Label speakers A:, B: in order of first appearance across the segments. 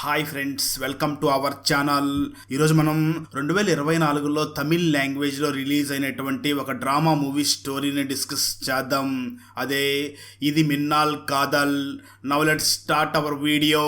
A: Hi friends, welcome to our channel. ఈరోజు మనం 2024లో తమిళ్ లాంగ్వేజ్లో రిలీజ్ అయినటువంటి ఒక డ్రామా మూవీ స్టోరీని డిస్కస్ చేద్దాం. అదే ఇది Minnal Kadhal. Now let's start our video.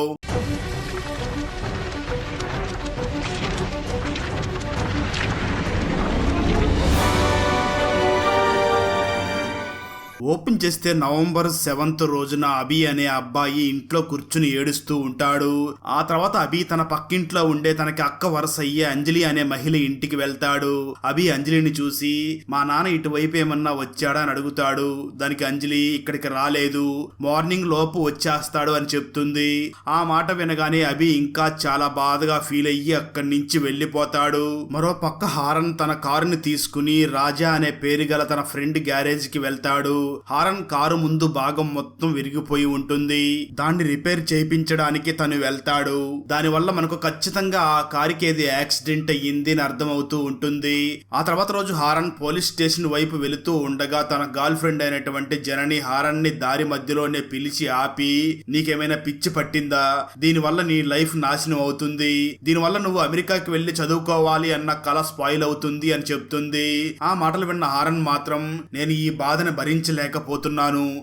A: Open చేస్తే నవంబర్ 7th రోజున అభి అనే అబ్బాయి ఇంట్లో కూర్చుని ఏడుస్తూ ఉంటాడు. ఆ తర్వాత అభి తన పక్కింట్లో ఉండే తనకి అక్క వరుస అయ్యే అంజలి అనే మహిళ ఇంటికి వెళ్తాడు. అభి అంజలిని చూసి మా నాన్న ఇటువైపు ఏమన్నా వచ్చాడా అని అడుగుతాడు. దానికి అంజలి ఇక్కడికి రాలేదు, మార్నింగ్ లోపు వచ్చేస్తాడు అని చెప్తుంది. ఆ మాట వినగానే అభి ఇంకా చాలా బాధగా ఫీల్ అయ్యి అక్కడి నుంచి వెళ్ళిపోతాడు. మరో పక్క హారన్ తన కారుని తీసుకుని రాజా అనే పేరు గల తన ఫ్రెండ్ గ్యారేజ్ కి వెళ్తాడు. హారన్ కారు ముందు భాగం మొత్తం విరిగిపోయి ఉంటుంది. దాన్ని రిపేర్ చేయించడానికి తను వెళ్తాడు. దానివల్ల మనకు ఖచ్చితంగా ఆ కారుకి ఏది యాక్సిడెంట్ అయ్యింది అని అర్థమవుతూ ఉంటుంది. ఆ తర్వాత రోజు హారన్ పోలీస్ స్టేషన్ వైపు వెళుతూ ఉండగా తన గర్ల్ ఫ్రెండ్ అయినటువంటి జనని హారన్ ని దారి మధ్యలోనే పిలిచి ఆపి, నీకేమైనా పిచ్చి పట్టిందా? దీనివల్ల నీ లైఫ్ నాశనం అవుతుంది. దీనివల్ల నువ్వు అమెరికాకి వెళ్లి చదువుకోవాలి అన్న కళ స్పాయిల్ అవుతుంది అని చెప్తుంది. ఆ మాటలు విన్న హారన్ మాత్రం నేను ఈ బాధను భరించలేకపోతున్నాను,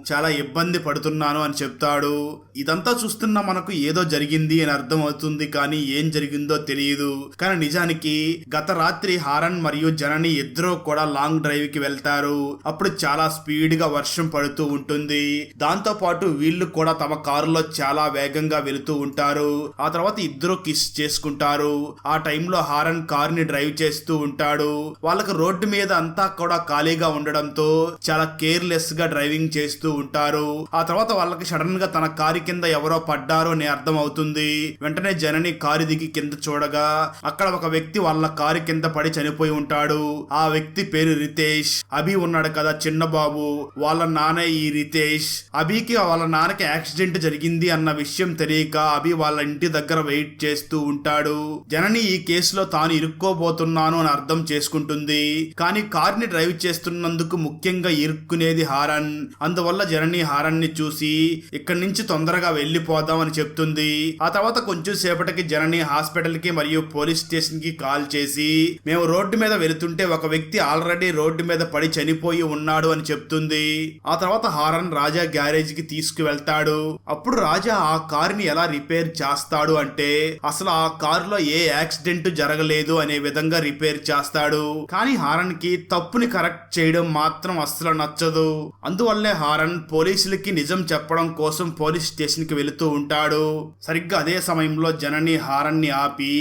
A: చాలా ఇబ్బంది పడుతున్నాను అని చెప్తాడు. ఇదంతా చూస్తున్నా మనకు ఏదో జరిగింది అని అర్థం అవుతుంది, కానీ ఏం జరిగిందో తెలియదు. కానీ నిజానికి గత రాత్రి హారన్ మరియు జనని ఇద్దరూ కూడా లాంగ్ డ్రైవ్ కి వెళ్తారు. అప్పుడు చాలా స్పీడ్ గా వర్షం పడుతూ ఉంటుంది. దాంతో పాటు వీళ్ళు కూడా తమ కారులో చాలా వేగంగా వెళుతూ ఉంటారు. ఆ తర్వాత ఇద్దరు కిస్ చేసుకుంటారు. ఆ టైంలో హారన్ కార్ ని డ్రైవ్ చేస్తూ ఉంటాడు. వాళ్ళకి రోడ్డు మీద అంతా కూడా ఖాళీగా ఉండడంతో చాలా కేర్లెస్ గా డ్రైవింగ్ చేస్తూ ఉంటారు. ఆ తర్వాత వాళ్ళకి సడన్ గా తన కారు కింద ఎవరో పడ్డారు అని అర్థం అవుతుంది. వెంటనే జనని కారు దిగి కింద చూడగా అక్కడ ఒక వ్యక్తి వాళ్ళ కారు కింద పడి చనిపోయి ఉంటాడు. ఆ వ్యక్తి పేరు రితేష్. అభి ఉన్నాడు కదా చిన్న బాబు, వాళ్ళ నాన్న ఈ రితేష్. అభికి వాళ్ళ నాన్నకి యాక్సిడెంట్ జరిగింది అన్న విషయం తెలియక అభి వాళ్ళ ఇంటి దగ్గర వెయిట్ చేస్తూ ఉంటాడు. జనని ఈ కేసులో తాను ఇరుక్కోబోతున్నాను అని అర్థం చేసుకుంటుంది. కానీ కార్ ని డ్రైవ్ చేస్తున్నందుకు ముఖ్యంగా ఇరుక్కునేది హారన్. అందువల్ల జనని హారన్ ని చూసి ఇక్కడి నుంచి తొందరగా వెళ్ళిపోదాం అని చెప్తుంది. ఆ తర్వాత కొంచెం సేపటికి జనని హాస్పిటల్ కి మరియు పోలీస్ స్టేషన్ కి కాల్ చేసి మేము రోడ్డు మీద వెళుతుంటే ఒక వ్యక్తి ఆల్రెడీ రోడ్డు మీద పడి చనిపోయి ఉన్నాడు అని చెప్తుంది. ఆ తర్వాత హారన్ రాజా గ్యారేజ్ కి తీసుకువెళ్తాడు. అప్పుడు రాజా ఆ కారుని ఎలా రిపేర్ చేస్తాడు అంటే అసలు ఆ కారులో ఏ యాక్సిడెంట్ జరగలేదు అనే విధంగా రిపేర్ చేస్తాడు. కానీ హారన్ కి తప్పుని కరెక్ట్ చేయడం మాత్రం అస్సలు నచ్చదు. అందువల్లే హారన్ పోలీసులకి నిజం చెప్పడం కోసం పోలీస్ స్టేషన్ కి వెళుతూ ఉంటాడు. సరిగ్గా అదే సమయంలో జనని హారన్ ని ఆపి,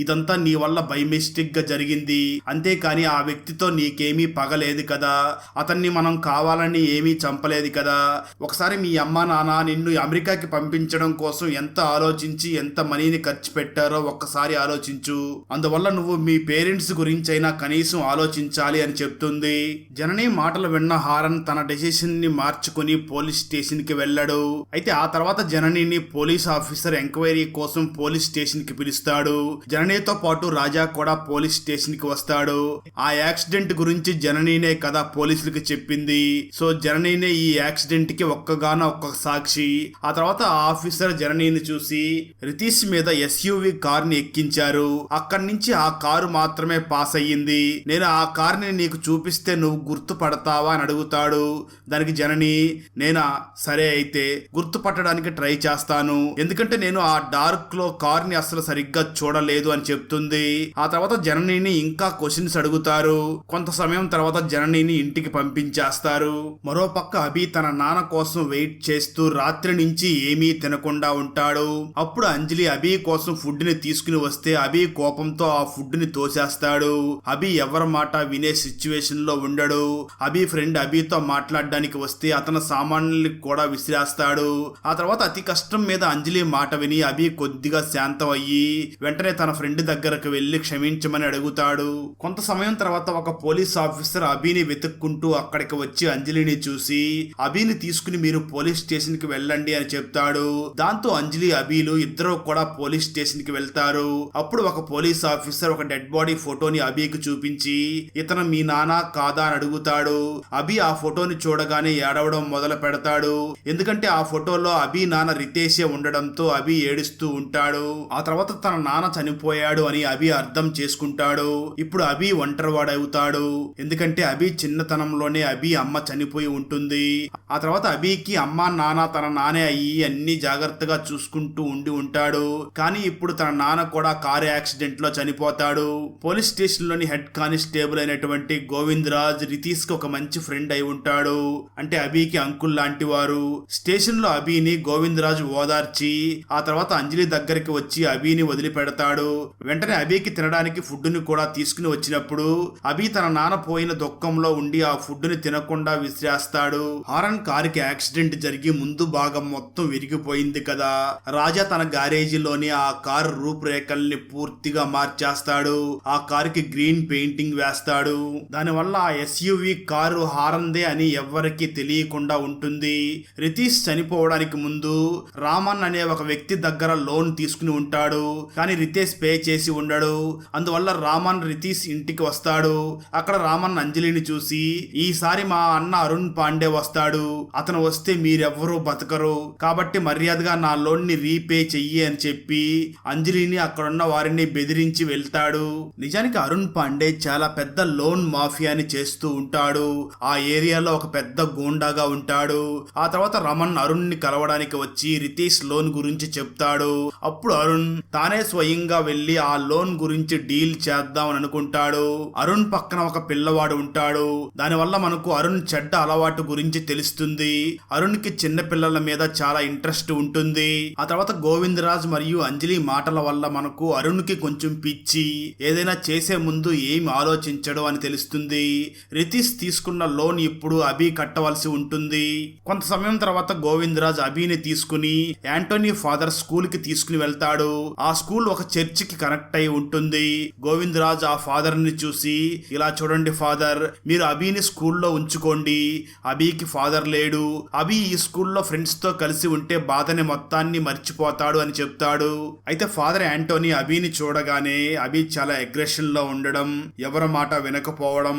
A: ఇదంతా నీ వల్ల బై మిస్టేక్ గా జరిగింది, అంతేకాని ఆ వ్యక్తితో నీకేమీ పగలేదు కదా, అతన్ని మనం కావాలని ఏమీ చంపలేదు కదా. ఒకసారి మీ అమ్మా నాన్న నిన్ను అమెరికాకి పంపించడం కోసం ఎంత ఆలోచించి ఎంత మనీని ఖర్చు పెట్టారో ఒక్కసారి ఆలోచించు. అందువల్ల నువ్వు మీ పేరెంట్స్ గురించి అయినా కనీసం ఆలోచించాలి అని చెప్తుంది. జనని మాటలు విన్న హారన్ తన డెసిషన్ ని మార్చుకుని పోలీస్ స్టేషన్ కి వెళ్ళాడు. అయితే ఆ తర్వాత జననిని పోలీస్ ఆఫీసర్ ఎంక్వైరీ కోసం పోలీస్ స్టేషన్ కి పిలుస్తాడు. జననితో పాటు రాజా కూడా పోలీస్ స్టేషన్ కి వస్తాడు. ఆ యాక్సిడెంట్ గురించి జననినే కదా పోలీసులకి చెప్పింది. సో జననినే ఈ యాక్సిడెంట్ కి ఒక్క సాక్షి. ఆ తర్వాత ఆ ఆఫీసర్ జననిని చూసి రితీష్ మీద ఎస్యూవి కార్ ని ఎక్కించారు, అక్కడి నుంచి ఆ కారు మాత్రమే పాస్ అయ్యింది, నేను ఆ కార్ ని నీకు చూపిస్తే నువ్వు గుర్తుపడతావా అని అడుగుతాడు. దానికి జనని, నేనా, సరే అయితే గుర్తుపట్టడానికి ట్రై చేస్తాను, ఎందుకంటే నేను ఆ డార్క్ లో కార్ ని అసలు సరిగ్గా చూడలేదు అని చెప్తుంది. ఆ తర్వాత జననిని ఇంకా క్వశ్చన్స్ అడుగుతారు. కొంత సమయం తర్వాత జననిని ఇంటికి పంపించేస్తారు. మరో పక్క అభి తన నాన్న కోసం వెయిట్ చేస్తూ రాత్రి నుంచి ఏమీ తినకుండా ఉంటాడు. అప్పుడు అంజలి అభి కోసం ఫుడ్ ని తీసుకుని వస్తే అభి కోపంతో ఆ ఫుడ్ ని తోసేస్తాడు. అభి ఎవరి మాట వినే సిచ్యువేషన్ లో ఉండడు. అభి ఫ్రెండ్ అభితో మాట్లాడడానికి వస్తే అతను సామాన్యుల్ని కూడా విసిరేస్తాడు. ఆ తర్వాత అతి కష్టం మీద అంజలి మాట విని అభి కొద్దిగా శాంతం అయ్యి వెంటనే తన ఫ్రెండ్ దగ్గరకు వెళ్లి క్షమించమని అడుగుతాడు. కొంత సమయం తర్వాత ఒక పోలీస్ ఆఫీసర్ అభిని వెతుక్కుంటూ అక్కడికి వచ్చి అంజలిని చూసి అభిని తీసుకుని మీరు పోలీస్ స్టేషన్ కి వెళ్ళండి అని చెప్తాడు. దాంతో అంజలి అభిలు ఇద్దరు కూడా పోలీస్ స్టేషన్ కి వెళ్తారు. అప్పుడు ఒక పోలీస్ ఆఫీసర్ ఒక డెడ్ బాడీ ఫోటోని అభికి చూపించి ఇతను మీ నాన్న కాదా అని అడుగుతాడు. అభి ఆ ఫోటోని చూడగానే ఏడవడం మొదలు పెడతాడు. ఎందుకంటే ఆ ఫోటోలో అభి నాన్న రితేషే ఉండడంతో అభి ఏడుస్తూ ఉంటాడు. ఆ తర్వాత తన నాన్న చనిపోయాడు అని అభి అర్థం చేసుకుంటాడు. ఇప్పుడు అభి ఒంటరివాడవుతాడు. ఎందుకంటే అభి చిన్నతనంలోనే అభి అమ్మ చనిపోయి ఉంటుంది. ఆ తర్వాత అభికి అమ్మ నాన్న తన నానే అయ్యి అన్ని జాగ్రత్తగా చూసుకుంటూ ఉంటాడు. కానీ ఇప్పుడు తన నాన్న కూడా కారు యాక్సిడెంట్ లో చనిపోతాడు. పోలీస్ స్టేషన్ లోని హెడ్ కానిస్టేబుల్ అయినటువంటి గోవిందరాజ్ రితీష్ కి ఒక మంచి ఫ్రెండ్ అయి ఉంటాడు. అంటే అభికి అంకుల్ లాంటి వారు. స్టేషన్ లో అభిని గోవిందరాజు ఓదార్చి ఆ తర్వాత అంజలి దగ్గరికి వచ్చి అభిని వదిలిపెడతాడు. వెంటనే అభికి తినడానికి ఫుడ్ ని కూడా తీసుకుని వచ్చినప్పుడు అభి తన నాన్న పోయిన దుఃఖంలో ఉండి ఆ ఫుడ్ ని తినకుండా విసిరేస్తాడు. హారన్ కారుకి యాక్సిడెంట్ జరిగి ముందు భాగం మొత్తం విరిగిపోయింది కదా. రాజా తన గ్యారేజీలోని ఆ కారు రూపురేఖల్ని పూర్తిగా మార్చేస్తాడు. ఆ కారుకి గ్రీన్ పెయింటింగ్ వేస్తాడు. దానివల్ల ఆ ఎస్యూవి కారు హారందే అని ఎవ్వరికి తెలియకుండా ఉంటుంది. రితీష్ చనిపోవడానికి ముందు రామన్ అనే ఒక వ్యక్తి దగ్గర లోన్ తీసుకుని ఉంటాడు. కానీ రితేష్ పే చేసి ఉండడు. అందువల్ల రామన్ రితీష్ ఇంటికి వస్తాడు. అక్కడ రామన్ అంజలిని చూసి, ఈసారి మా అన్న అరుణ్ పాండే వస్తాడు, అతను వస్తే మీరెవ్వరూ బతకరు, కాబట్టి మర్యాదగా నా లోన్ ని రీపే చెయ్యి అని చెప్పి అంజలిని అక్కడున్న వారిని బెదిరించి వెళ్తాడు. నిజానికి అరుణ్ పాండే చాలా పెద్ద లోన్ మాఫియాని చేస్తూ ఉంటాడు. ఆ ఏరియాలో ఒక పెద్ద గూండాగా ఉంటాడు. ఆ తర్వాత రమణ్ అరుణ్ ని కలవడానికి వచ్చి రితీష్ లోన్ గురించి చెప్తాడు. అప్పుడు అరుణ్ తానే స్వయంగా వెళ్లి ఆ లోన్ గురించి డీల్ చేద్దాం అని అనుకుంటాడు. అరుణ్ పక్కన ఒక పిల్లవాడు ఉంటాడు. దానివల్ల మనకు అరుణ్ చెడ్డ అలవాటు గురించి తెలుస్తుంది. అరుణ్ కి చిన్న పిల్లల మీద చాలా ఇంట్రెస్ట్ ఉంటుంది. ఆ తర్వాత గోవిందరాజ్ మరియు అంజలి మాటల వల్ల మనకు అరుణ్ కి కొంచెం పిచ్చి, ఏదైనా చేసే ముందు ఏం ఆలోచించడు అని తెలుస్తుంది. రితీష్ తీసుకున్న లోన్ ఇప్పుడు అభి కట్టవలసి ఉంటుంది. కొంత సమయం తర్వాత గోవిందరాజ్ అభిని తీసుకుని యాంటోనీ ఫాదర్ స్కూల్ కి తీసుకుని వెళ్తాడు. ఆ స్కూల్ ఒక చర్చికి కనెక్ట్ అయి ఉంటుంది. గోవిందరాజ్ ఆ ఫాదర్ ని చూసి, ఇలా చూడండి ఫాదర్, మీరు అభిని స్కూల్లో ఉంచుకోండి. అభికి ఫాదర్ లేడు. అభి ఈ స్కూల్లో ఫ్రెండ్స్ తో కలిసి ఉంటే బాధని మొత్తాన్ని మర్చిపోతాడు అని చెప్తాడు. అయితే ఫాదర్ యాంటోనీ అభిని చూడగానే అభి చాలా అగ్రెషన్ లో ఉండడం, ఎవరి మాట వినకపోవడం,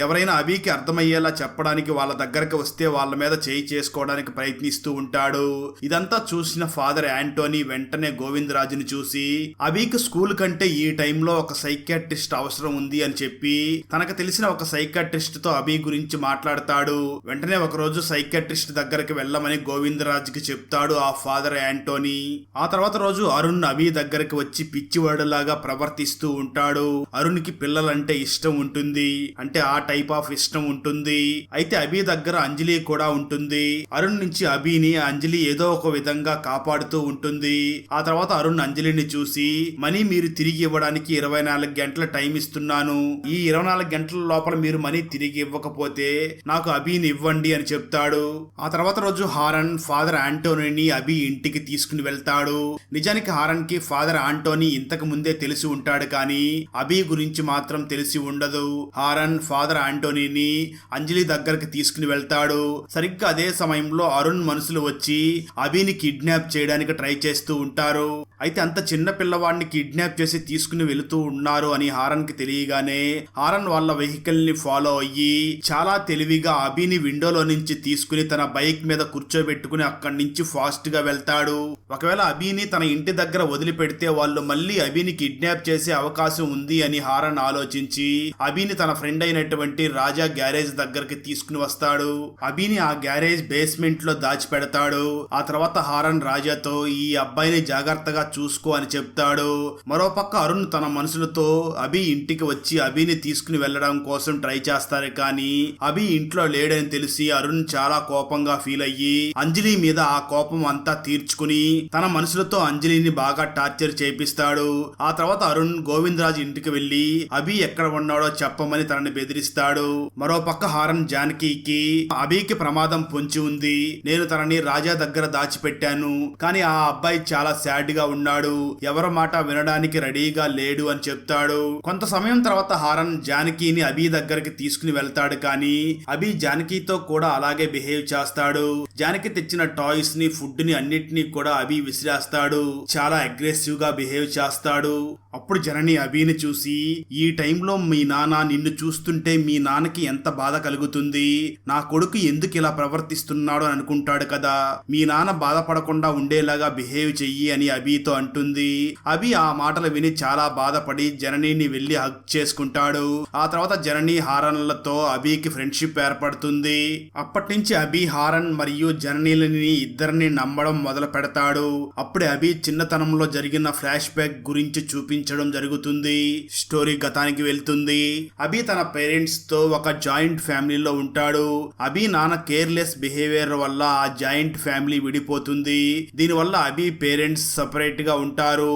A: ఎవరైనా అభికి అర్థమయ్యేలా చెప్పడానికి వాళ్ళ దగ్గరకు వస్తే వాళ్ళ మీద చేయి చేసుకోవడానికి ప్రయత్నిస్తూ ఉంటాడు. ఇదంతా చూసిన ఫాదర్ యాంటోనీ వెంటనే గోవిందరాజుని చూసి, అభికి స్కూల్ కంటే ఈ టైంలో ఒక సైకాట్రిస్ట్ అవసరం ఉంది అని చెప్పి తనకు తెలిసిన ఒక సైకాట్రిస్ట్ తో అభి గురించి మాట్లాడతాడు. వెంటనే ఒక రోజు సైకాట్రిస్ట్ దగ్గరికి వెళ్ళమని గోవిందరాజుకి చెప్తాడు ఆ ఫాదర్ యాంటోనీ. ఆ తర్వాత రోజు అరుణ్ అభి దగ్గరికి వచ్చి పిచ్చివాడులాగా ప్రవర్తిస్తూ ఉంటాడు. అరుణ్ కి పిల్లలంటే ఇష్టం ఉంటుంది. అంటే ఆ టైప్ ఆఫ్ ఇష్టం ఉంటుంది. అయితే అభి దగ్గర అంజలి కూడా ఉంటుంది. అరుణ్ నుంచి అభిని అంజలి ఏదో ఒక విధంగా కాపాడుతూ ఉంటుంది. ఆ తర్వాత అరుణ్ అంజలిని చూసి, మనీ మీరు తిరిగి ఇవ్వడానికి 24 గంటల టైం ఇస్తున్నాను. ఈ 24 గంటల లోపల మీరు మనీ తిరిగి ఇవ్వకపోతే నాకు అభిని ఇవ్వండి అని చెప్తాడు. ఆ తర్వాత రోజు హారన్ ఫాదర్ ఆంటోనీని అభి ఇంటికి తీసుకుని వెళ్తాడు. నిజానికి హారన్ కి ఫాదర్ ఆంటోనీ ఇంతకు ముందే తెలిసి ఉంటాడు, కానీ అభి గురించి మాత్రం తెలిసి ఉండదు. హారన్ ఫాదర్ ఆంటోనీని అంజలి దగ్గరికి తీసుకుని వెళ్తాడు. సరిగ్గా అదే సమయంలో అరుణ్ మనుషులు వచ్చి అభిని కిడ్నాప్ చేయడానికి ట్రై చేస్తూ ఉంటారు. అయితే అంత చిన్న పిల్లవాడిని కిడ్నాప్ చేసి తీసుకుని వెళుతూ ఉన్నారు అని హారన్ కి తెలియగానే హారన్ వాళ్ళ వెహికల్ ని ఫాలో అయ్యి చాలా తెలివిగా అభిని విండోలో నుంచి తీసుకుని తన బైక్ మీద కూర్చోబెట్టుకుని అక్కడి నుంచి ఫాస్ట్ గా వెళ్తాడు. ఒకవేళ అభిని తన ఇంటి దగ్గర వదిలిపెడితే వాళ్ళు మళ్ళీ అభిని కిడ్నాప్ చేసే అవకాశం ఉంది అని హారన్ ఆలోచించి అభిని తన ఫ్రెండ్ అయినటువంటి రాజా గ్యారేజ్ దగ్గరికి తీసుకుని వస్తాడు. అభిని ఆ గ్యారేజ్ బేస్మెంట్ లో దాచిపెడతాడు. ఆ తర్వాత హారన్ రాజాతో ఈ అబ్బాయిని జాగ్రత్తగా చూసుకో అని చెప్తాడు. మరోపక్క అరుణ్ తన మనుషులతో అభి ఇంటికి వచ్చి అభిని తీసుకుని వెళ్లడం కోసం ట్రై చేస్తారు, కానీ అభి ఇంట్లో లేడని తెలిసి అరుణ్ చాలా కోపంగా ఫీల్ అయ్యి అంజలి మీద ఆ కోపం అంతా తీర్చుకుని తన మనుషులతో అంజలిని బాగా టార్చర్ చేపిస్తాడు. ఆ తర్వాత అరుణ్ గోవిందరాజ్ ఇంటికి వెళ్లి అభి ఎక్కడ ఉన్నాడో చెప్పమని తనని బెదిరిస్తాడు. మరోపక్క హారన్ జానకికి అభికి ప్రమాదం పొంచి ఉంది, నేను తనని రాజా దగ్గర దాచిపెట్టాను, కానీ ఆ అబ్బాయి చాలా సాడ్ గా ఉన్నాడు, ఎవరి మాట వినడానికి రెడీగా లేడు అని చెప్తాడు. కొంత సమయం తర్వాత హారన్ జానకిని అభి దగ్గరికి తీసుకుని వెళ్తాడు, కానీ అభి జానకితో కూడా అలాగే బిహేవ్ చేస్తాడు. జానకి తెచ్చిన టాయ్స్ ని, ఫుడ్ ని అన్నిటినీ కూడా అభి విసిరేస్తాడు. చాలా అగ్రెసివ్ గా బిహేవ్ చేస్తాడు. అప్పుడు జనని అభిని చూసి, ఈ టైంలో మీ నాన్న నిన్ను చూస్తుంటే మీ నాన్నకి ఎంత బాధ కలుగుతుంది, నా కొడుకు ఎందుకు ఇలా ప్రవర్తిస్తున్నాడు అని అనుకుంటాడు కదా, మీ నాన్న బాధపడకుండా ఉండేలాగా బిహేవ్ చెయ్యి అని అభితో అంటుంది. అభి ఆ మాటలు విని చాలా బాధపడి జననిని వెళ్లి హగ్ చేసుకుంటాడు. ఆ తర్వాత జనని హారన్లతో అభికి ఫ్రెండ్షిప్ ఏర్పడుతుంది. అప్పటి నుంచి అభి హారన్ మరియు జననిలని ఇద్దరిని నమ్మడం మొదలు పెడతాడు. అప్పుడే అభి చిన్నతనంలో జరిగిన ఫ్లాష్ బ్యాక్ గురించి చూపించడం జరుగుతుంది. స్టోరీ గతానికి వెళ్తుంది. అభి తన పేరెంట్స్ తో ఒక జాయింట్ ఫ్యామిలీలో ఉంటాడు. అభి నాన్న కేర్లెస్ బిహేవియర్ వల్ల ఆ జాయింట్ ఫ్యామిలీ విడిపోతుంది. దీనివల్ల అభి పేరెంట్స్ సపరేట్ గా ఉంటారు.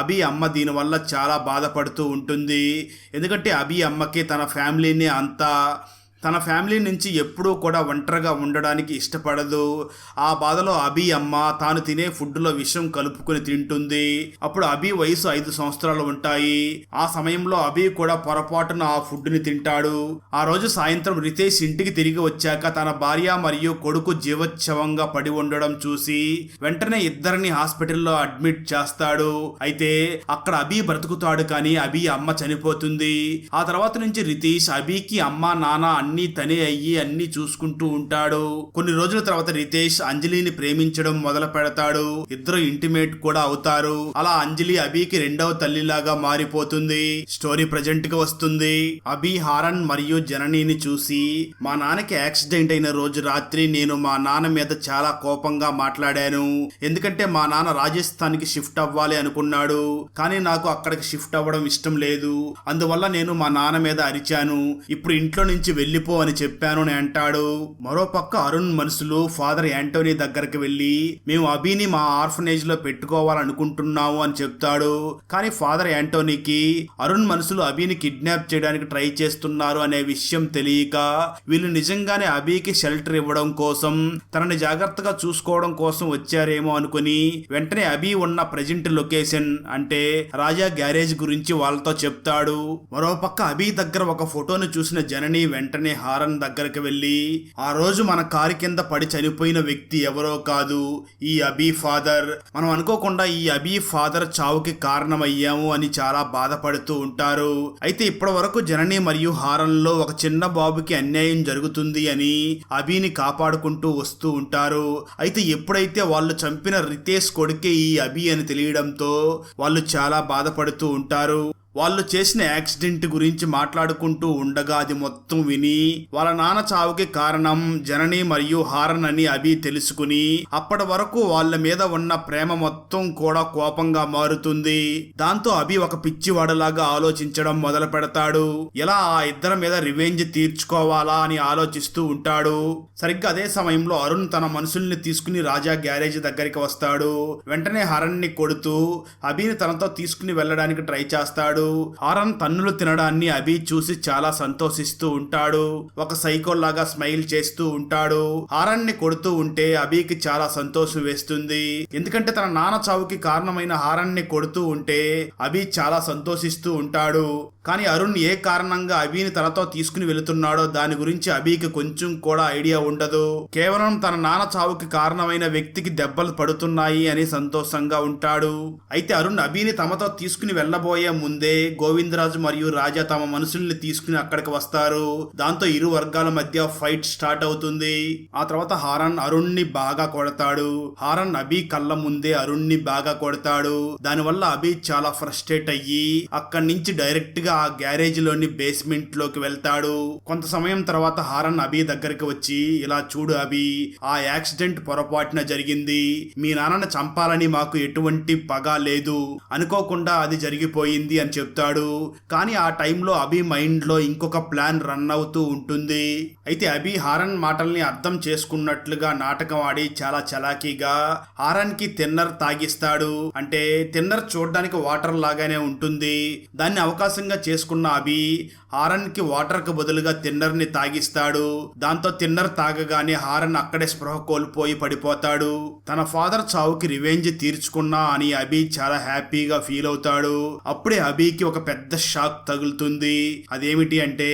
A: అభి అమ్మ దీనివల్ల చాలా బాధపడుతూ ఉంటుంది. ఎందుకంటే అభి అమ్మకి తన ఫ్యామిలీ నుంచి ఎప్పుడూ కూడా ఒంటరిగా ఉండడానికి ఇష్టపడదు. ఆ బాధలో అభి అమ్మ తాను తినే ఫుడ్లో విషం కలుపుకొని తింటుంది. అప్పుడు అభి వయసు 5 సంవత్సరాలు ఉంటాయి. ఆ సమయంలో అభి కూడా పొరపాటున ఆ ఫుడ్ ని తింటాడు. ఆ రోజు సాయంత్రం రితేష్ ఇంటికి తిరిగి వచ్చాక తన భార్య మరియు కొడుకు జీవోత్సవంగా పడి ఉండడం చూసి వెంటనే ఇద్దరిని హాస్పిటల్లో అడ్మిట్ చేస్తాడు. అయితే అక్కడ అభి బ్రతుకుతాడు, కానీ అభి అమ్మ చనిపోతుంది. ఆ తర్వాత నుంచి రితేష్ అభికి అమ్మ నాన్న అన్ని తనే అయ్యి అన్ని చూసుకుంటూ ఉంటాడు. కొన్ని రోజుల తర్వాత రితేష్ అంజలిని ప్రేమించడం మొదలు పెడతాడు. ఇద్దరు ఇంటిమేట్ కూడా అవుతారు. అలా అంజలి అభికి రెండవ తల్లిలాగా మారిపోతుంది. స్టోరీ ప్రజెంట్ గా వస్తుంది. అభి హారన్ మరియు జననిని చూసి, మా నాన్నకి యాక్సిడెంట్ అయిన రోజు రాత్రి నేను మా నాన్న మీద చాలా కోపంగా మాట్లాడాను. ఎందుకంటే మా నాన్న రాజస్థాన్ కి షిఫ్ట్ అవ్వాలి అనుకున్నాడు, కానీ నాకు అక్కడికి షిఫ్ట్ అవ్వడం ఇష్టం లేదు. అందువల్ల నేను మా నాన్న మీద అరిచాను. ఇప్పుడు ఇంట్లో నుంచి వెళ్ళిపో అని చెప్పాను అని అంటాడు. మరోపక్క అరుణ్ మనుషులు ఫాదర్ యాంటోనీ దగ్గరికి వెళ్లి, మేము అభిని మా ఆర్ఫనేజ్ లో పెట్టుకోవాలనుకుంటున్నాము అని చెప్తాడు. కానీ ఫాదర్ యాంటోనీకి అరుణ్ మనుషులు అభిని కిడ్నాప్ చేయడానికి ట్రై చేస్తున్నారు అనే విషయం తెలియక, వీళ్ళు నిజంగానే అభికి షెల్టర్ ఇవ్వడం కోసం, తనని జాగ్రత్తగా చూసుకోవడం కోసం వచ్చారేమో అనుకుని వెంటనే అభి ఉన్న ప్రెజెంట్ లొకేషన్ అంటే రాజా గ్యారేజ్ గురించి వాళ్ళతో చెప్తాడు. మరోపక్క అభి దగ్గర ఒక ఫోటోను చూసిన జనని వెంటనే హారన్ దగ్గరికి వెళ్ళి, ఆ రోజు మన కారు కింద పడి చనిపోయిన వ్యక్తి ఎవరో కాదు, ఈ అభి ఫాదర్. మనం అనుకోకుండా ఈ అభి ఫాదర్ చావుకి కారణమయ్యాము అని చాలా బాధపడుతూ ఉంటారు. అయితే ఇప్పటి వరకు జనని మరియు హారన్ లో ఒక చిన్న బాబుకి అన్యాయం జరుగుతుంది అని అభిని కాపాడుకుంటూ వస్తూ ఉంటారు. అయితే ఎప్పుడైతే వాళ్ళు చంపిన రితేష్ కొడుకే ఈ అభి అని తెలియడంతో వాళ్ళు చాలా బాధపడుతూ ఉంటారు. వాళ్ళు చేసిన యాక్సిడెంట్ గురించి మాట్లాడుకుంటూ ఉండగా అది మొత్తం విని వాళ్ళ నాన్న చావుకి కారణం జనని మరియు హారన్ అని అభి తెలుసుకుని అప్పటి వరకు వాళ్ళ మీద ఉన్న ప్రేమ మొత్తం కూడా కోపంగా మారుతుంది. దాంతో అభి ఒక పిచ్చివాడలాగా ఆలోచించడం మొదలు పెడతాడు. ఎలా ఆ ఇద్దరి మీద రివెంజ్ తీర్చుకోవాలా అని ఆలోచిస్తూ ఉంటాడు. సరిగ్గా అదే సమయంలో అరుణ్ తన మనుషుల్ని తీసుకుని రాజా గ్యారేజ్ దగ్గరికి వస్తాడు. వెంటనే హరణ్ ని కొడుతూ అభిని తనతో తీసుకుని వెళ్ళడానికి ట్రై చేస్తాడు. హారన్ తన్నులు తినడాన్ని అభి చూసి చాలా సంతోషిస్తూ ఉంటాడు. ఒక సైకో లాగా స్మైల్ చేస్తూ ఉంటాడు. హారన్ ని కొడుతూ ఉంటే అభికి చాలా సంతోషం వేస్తుంది. ఎందుకంటే తన నాన్న చావుకి కారణమైన హారన్ ని కొడుతూ ఉంటే అభి చాలా సంతోషిస్తూ ఉంటాడు. కానీ అరుణ్ ఏ కారణంగా అభిని తనతో తీసుకుని వెళుతున్నాడో దాని గురించి అభికి కొంచెం కూడా ఐడియా ఉండదు. కేవలం తన నాన్న చావుకి కారణమైన వ్యక్తికి దెబ్బలు పడుతున్నాయి అని సంతోషంగా ఉంటాడు. అయితే అరుణ్ అభిని తమతో తీసుకుని వెళ్లబోయే ముందే గోవిందరాజు మరియు రాజా తమ మనుషుల్ని తీసుకుని అక్కడికి వస్తారు. దాంతో ఇరు వర్గాల మధ్య ఫైట్ స్టార్ట్ అవుతుంది. ఆ తర్వాత హారన్ అరుణ్ ని బాగా కొడతాడు. హారన్ అభి కళ్ళ ముందే అరుణ్ ని బాగా కొడతాడు. దానివల్ల అభి చాలా ఫ్రస్ట్రేట్ అయ్యి అక్కడి నుంచి డైరెక్ట్ గా ఆ గ్యారేజ్ లోని బేస్మెంట్ లోకి వెళ్తాడు. కొంత సమయం తర్వాత హారన్ అభి దగ్గరికి వచ్చి, ఇలా చూడు అభి, ఆ యాక్సిడెంట్ పొరపాటున జరిగింది. మీ నాన్నని చంపాలని మాకు ఎటువంటి పగ లేదు, అనుకోకుండా అది జరిగిపోయింది అని చెప్తాడు. కానీ ఆ టైంలో అభి మైండ్ లో ఇంకొక ప్లాన్ రన్ అవుతూ ఉంటుంది. అయితే అభి హారన్ మాటల్ని అర్థం చేసుకున్నట్లుగా నాటకం ఆడి చాలా చలాకీగా హారన్ కి తిన్నర్ తాగిస్తాడు. అంటే తిన్నర్ చూడడానికి వాటర్ లాగానే ఉంటుంది. దాన్ని అవకాశంగా చేసుకున్న అభి హారన్ కి వాటర్ కు బదులుగా తిన్నర్ ని తాగిస్తాడు. దాంతో తిన్నర్ తాగగానే హారన్ అక్కడే స్పృహ కోల్పోయి పడిపోతాడు. తన ఫాదర్ చావుకి రివెంజ్ తీర్చుకున్నా అని అభి చాలా హ్యాపీగా ఫీల్ అవుతాడు. అప్పుడే అభికి ఒక పెద్ద షాక్ తగులుతుంది. అదేమిటి అంటే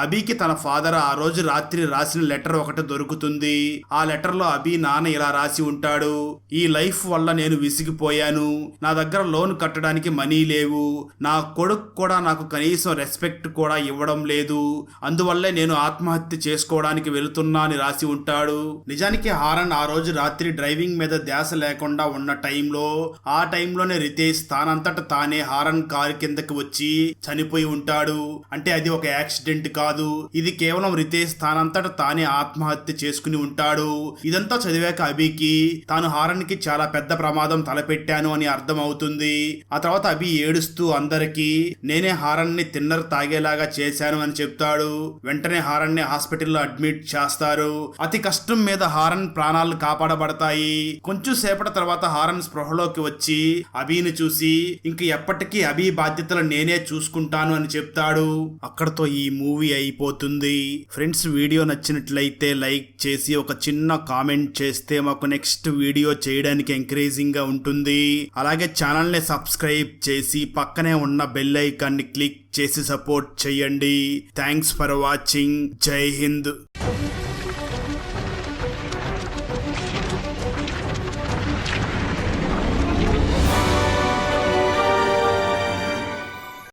A: అభికి తన ఫాదర్ ఆ రోజు రాత్రి రాసిన లెటర్ ఒకటి దొరుకుతుంది. ఆ లెటర్ లో అభి నాన్న ఇలా రాసి ఉంటాడు: ఈ లైఫ్ వల్ల నేను విసిగిపోయాను. నా దగ్గర లోన్ కట్టడానికి మనీ లేవు. నా కొడుకు కూడా నాకు కనీసం రెస్పెక్ట్ కూడా ఇవ్వడం లేదు. అందువల్లే నేను ఆత్మహత్య చేసుకోవడానికి వెళుతున్నా అని రాసి ఉంటాడు. నిజానికి హారన్ ఆ రోజు రాత్రి డ్రైవింగ్ మీద ధ్యాస లేకుండా ఉన్న ఆ టైంలోనే రితేష్ తానంతట తానే హారన్ కారు కిందకి వచ్చి చనిపోయి ఉంటాడు. అంటే అది ఒక యాక్సిడెంట్ కాదు. ఇది కేవలం రితేష్ తానంతట తానే ఆత్మహత్య చేసుకుని ఉంటాడు. ఇదంతా చదివాక అభికి తాను హారన్ కి చాలా పెద్ద ప్రమాదం తలపెట్టాను అని అర్థం అవుతుంది. ఆ తర్వాత అభి ఏడుస్తూ అందరికీ నేనే హారన్ ని తిన్నర్ తాగేలాగా చేశాను అని చెప్తాడు. వెంటనే హారన్ ని హాస్పిటల్లో అడ్మిట్ చేస్తారు. అతి కష్టం మీద హారన్ ప్రాణాలు కాపాడబడతాయి. కొంచెం సేపటి తర్వాత హారన్ స్పృహలోకి వచ్చి అభిని చూసి ఇంక ఎప్పటికీ అభి బాధ్యతలు నేనే చూసుకుంటాను అని చెప్తాడు. అక్కడతో ఈ మూవీ అయిపోతుంది. ఫ్రెండ్స్, వీడియో నచ్చినట్లయితే లైక్ చేసి ఒక చిన్న కామెంట్ చేస్తే మాకు నెక్స్ట్ వీడియో చేయడానికి ఎంకరేజింగ్ గా ఉంటుంది. అలాగే ఛానల్ ని సబ్స్క్రైబ్ చేసి పక్కనే ఉన్న బెల్ ఐకాన్ ని క్లిక్ చేసి సపోర్ట్ చేయండి. Thanks for watching. జై హింద్.